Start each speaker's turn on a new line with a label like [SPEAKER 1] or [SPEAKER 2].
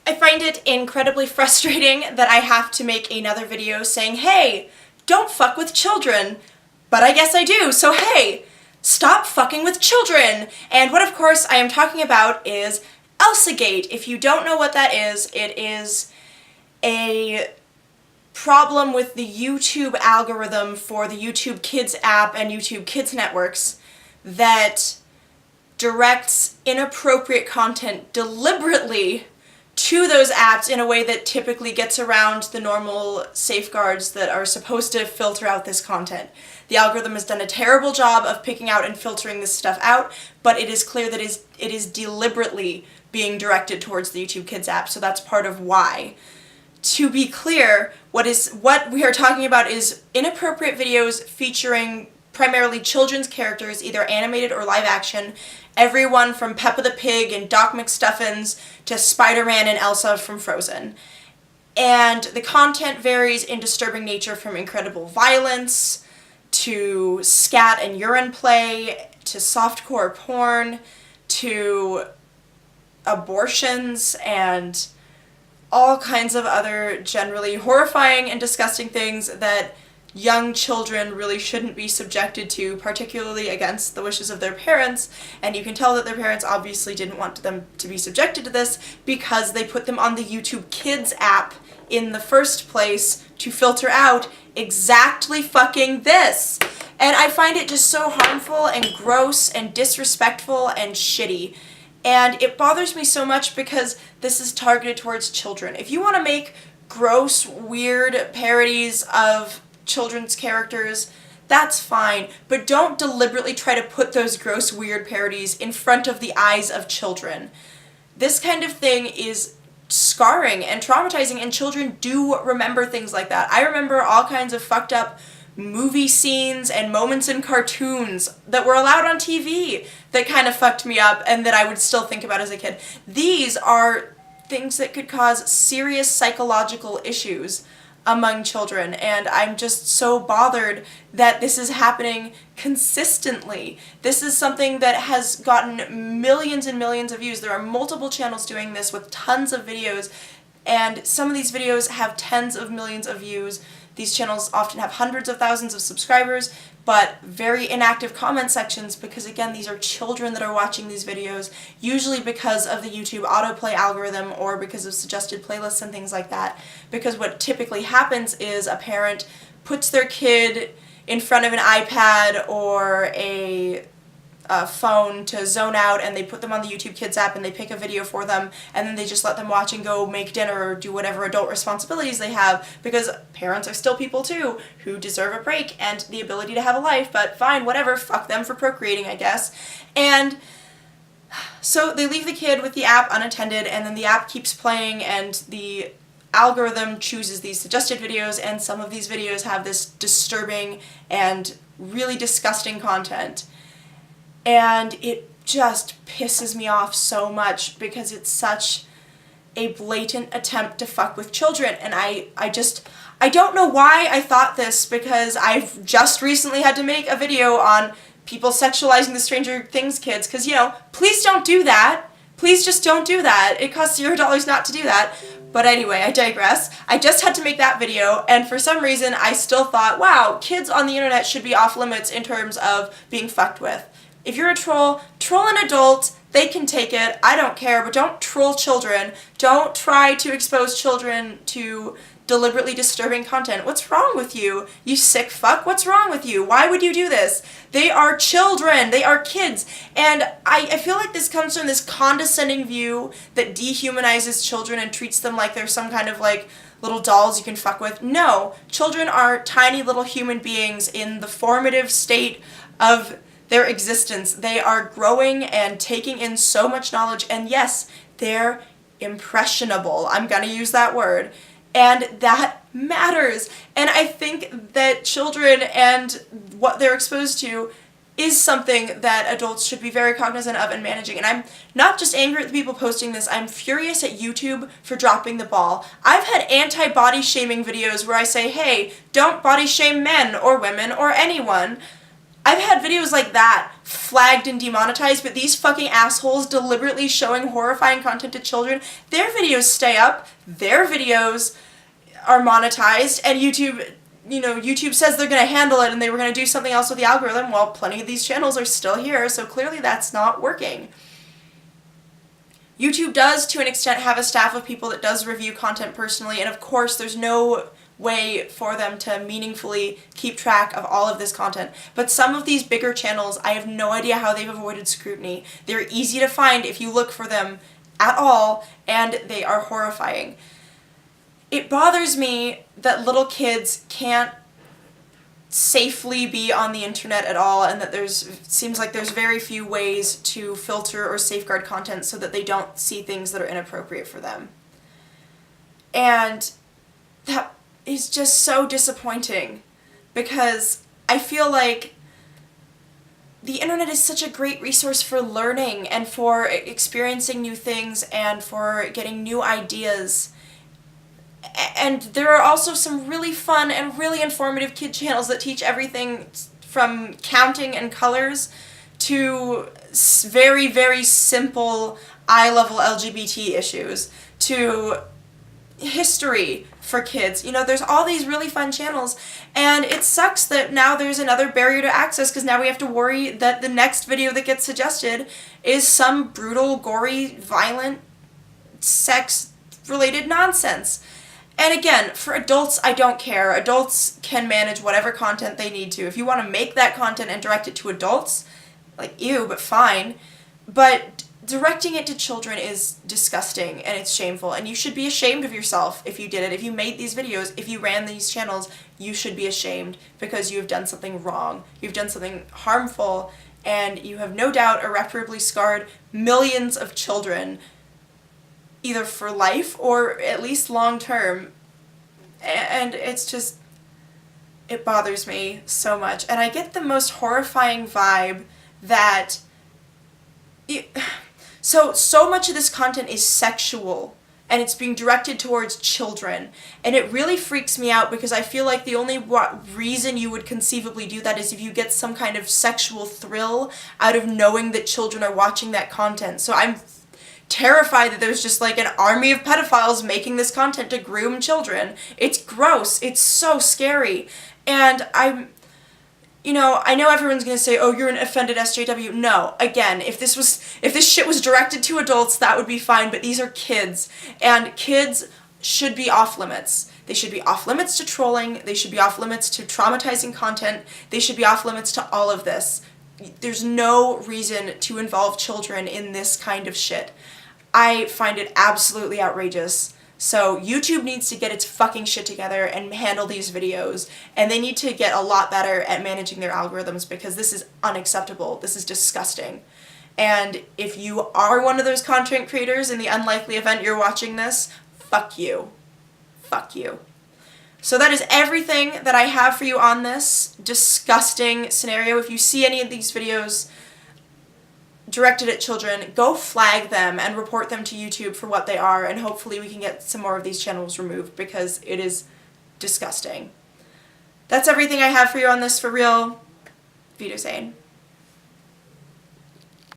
[SPEAKER 1] I find it incredibly frustrating that I have to make another video saying, hey, don't fuck with children. But I guess I do, so hey, stop fucking with children! And what of course I am talking about is Elsagate. If you don't know what that is, it is a problem with the YouTube algorithm for the YouTube Kids app and YouTube Kids networks that directs inappropriate content deliberately to those apps in a way that typically gets around the normal safeguards that are supposed to filter out this content. The algorithm has done a terrible job of picking out and filtering this stuff out, but it is clear that it is deliberately being directed towards the YouTube Kids app, so that's part of why. To be clear, what we are talking about is inappropriate videos featuring primarily children's characters, either animated or live action, everyone from Peppa the Pig and Doc McStuffins to Spider-Man and Elsa from Frozen. And the content varies in disturbing nature, from incredible violence to scat and urine play to softcore porn to abortions and all kinds of other generally horrifying and disgusting things that young children really shouldn't be subjected to, particularly against the wishes of their parents. And you can tell that their parents obviously didn't want them to be subjected to this because they put them on the YouTube Kids app in the first place to filter out exactly fucking this. And I find it just so harmful and gross and disrespectful and shitty. And it bothers me so much because this is targeted towards children. If you want to make gross, weird parodies of children's characters, that's fine, but don't deliberately try to put those gross, weird parodies in front of the eyes of children. This kind of thing is scarring and traumatizing, and children do remember things like that. I remember all kinds of fucked up movie scenes and moments in cartoons that were allowed on TV that kind of fucked me up and that I would still think about as a kid. These are things that could cause serious psychological issues among children, and I'm just so bothered that this is happening consistently. This is something that has gotten millions and millions of views. There are multiple channels doing this with tons of videos, and some of these videos have tens of millions of views. These channels often have hundreds of thousands of subscribers, but very inactive comment sections because, again, these are children that are watching these videos, usually because of the YouTube autoplay algorithm or because of suggested playlists and things like that. Because what typically happens is a parent puts their kid in front of an iPad or a phone to zone out, and they put them on the YouTube Kids app and they pick a video for them, and then they just let them watch and go make dinner or do whatever adult responsibilities they have, because parents are still people too who deserve a break and the ability to have a life, but fine, whatever, fuck them for procreating, I guess. And so they leave the kid with the app unattended, and then the app keeps playing and the algorithm chooses these suggested videos, and some of these videos have this disturbing and really disgusting content. And it just pisses me off so much because it's such a blatant attempt to fuck with children. And I don't know why I thought this, because I've just recently had to make a video on people sexualizing the Stranger Things kids, because, you know, please don't do that. Please just don't do that. It costs $0 not to do that. But anyway, I digress. I just had to make that video, and for some reason I still thought, wow, kids on the internet should be off limits in terms of being fucked with. If you're a troll an adult, they can take it, I don't care, but don't troll children. Don't try to expose children to deliberately disturbing content. What's wrong with you? You sick fuck? What's wrong with you? Why would you do this? They are children. They are kids. And I feel like this comes from this condescending view that dehumanizes children and treats them like they're some kind of like little dolls you can fuck with. No, children are tiny little human beings in the formative state of their existence. They are growing and taking in so much knowledge, and yes, they're impressionable. I'm gonna use that word. And that matters. And I think that children and what they're exposed to is something that adults should be very cognizant of and managing. And I'm not just angry at the people posting this, I'm furious at YouTube for dropping the ball. I've had anti-body shaming videos where I say, hey, don't body shame men or women or anyone. I've had videos like that flagged and demonetized, but these fucking assholes deliberately showing horrifying content to children, their videos stay up, their videos are monetized, and YouTube says they're going to handle it and they were going to do something else with the algorithm. Well, plenty of these channels are still here, so clearly that's not working. YouTube does, to an extent, have a staff of people that does review content personally, and of course there's no way for them to meaningfully keep track of all of this content. But some of these bigger channels, I have no idea how they've avoided scrutiny. They're easy to find if you look for them at all, and they are horrifying. It bothers me that little kids can't safely be on the internet at all, and that seems like there's very few ways to filter or safeguard content so that they don't see things that are inappropriate for them. And that is just so disappointing, because I feel like the internet is such a great resource for learning and for experiencing new things and for getting new ideas. And there are also some really fun and really informative kid channels that teach everything from counting and colors to very, very simple eye-level LGBT issues to history for kids. There's all these really fun channels, and it sucks that now there's another barrier to access, because now we have to worry that the next video that gets suggested is some brutal, gory, violent, sex-related nonsense. And again, for adults, I don't care. Adults can manage whatever content they need to. If you want to make that content and direct it to adults, like, ew, but fine. But directing it to children is disgusting, and it's shameful, and you should be ashamed of yourself if you did it. If you made these videos, if you ran these channels, you should be ashamed, because you have done something wrong. You've done something harmful, and you have no doubt irreparably scarred millions of children, either for life or at least long term. And it's just, it bothers me so much. And I get the most horrifying vibe that so much of this content is sexual, and it's being directed towards children, and it really freaks me out, because I feel like the only reason you would conceivably do that is if you get some kind of sexual thrill out of knowing that children are watching that content. So I'm terrified that there's just like an army of pedophiles making this content to groom children. It's gross. It's so scary. And I know everyone's gonna say, oh, you're an offended SJW. No, again, if this shit was directed to adults, that would be fine, but these are kids, and kids should be off limits. They should be off limits to trolling, they should be off limits to traumatizing content, they should be off limits to all of this. There's no reason to involve children in this kind of shit. I find it absolutely outrageous. So YouTube needs to get its fucking shit together and handle these videos, and they need to get a lot better at managing their algorithms, because this is unacceptable. This is disgusting. And if you are one of those content creators in the unlikely event you're watching this, fuck you. Fuck you. So that is everything that I have for you on this disgusting scenario. If you see any of these videos directed at children, go flag them and report them to YouTube for what they are, and hopefully we can get some more of these channels removed, because it is disgusting. That's everything I have for you on this, for real. Wiedersehen.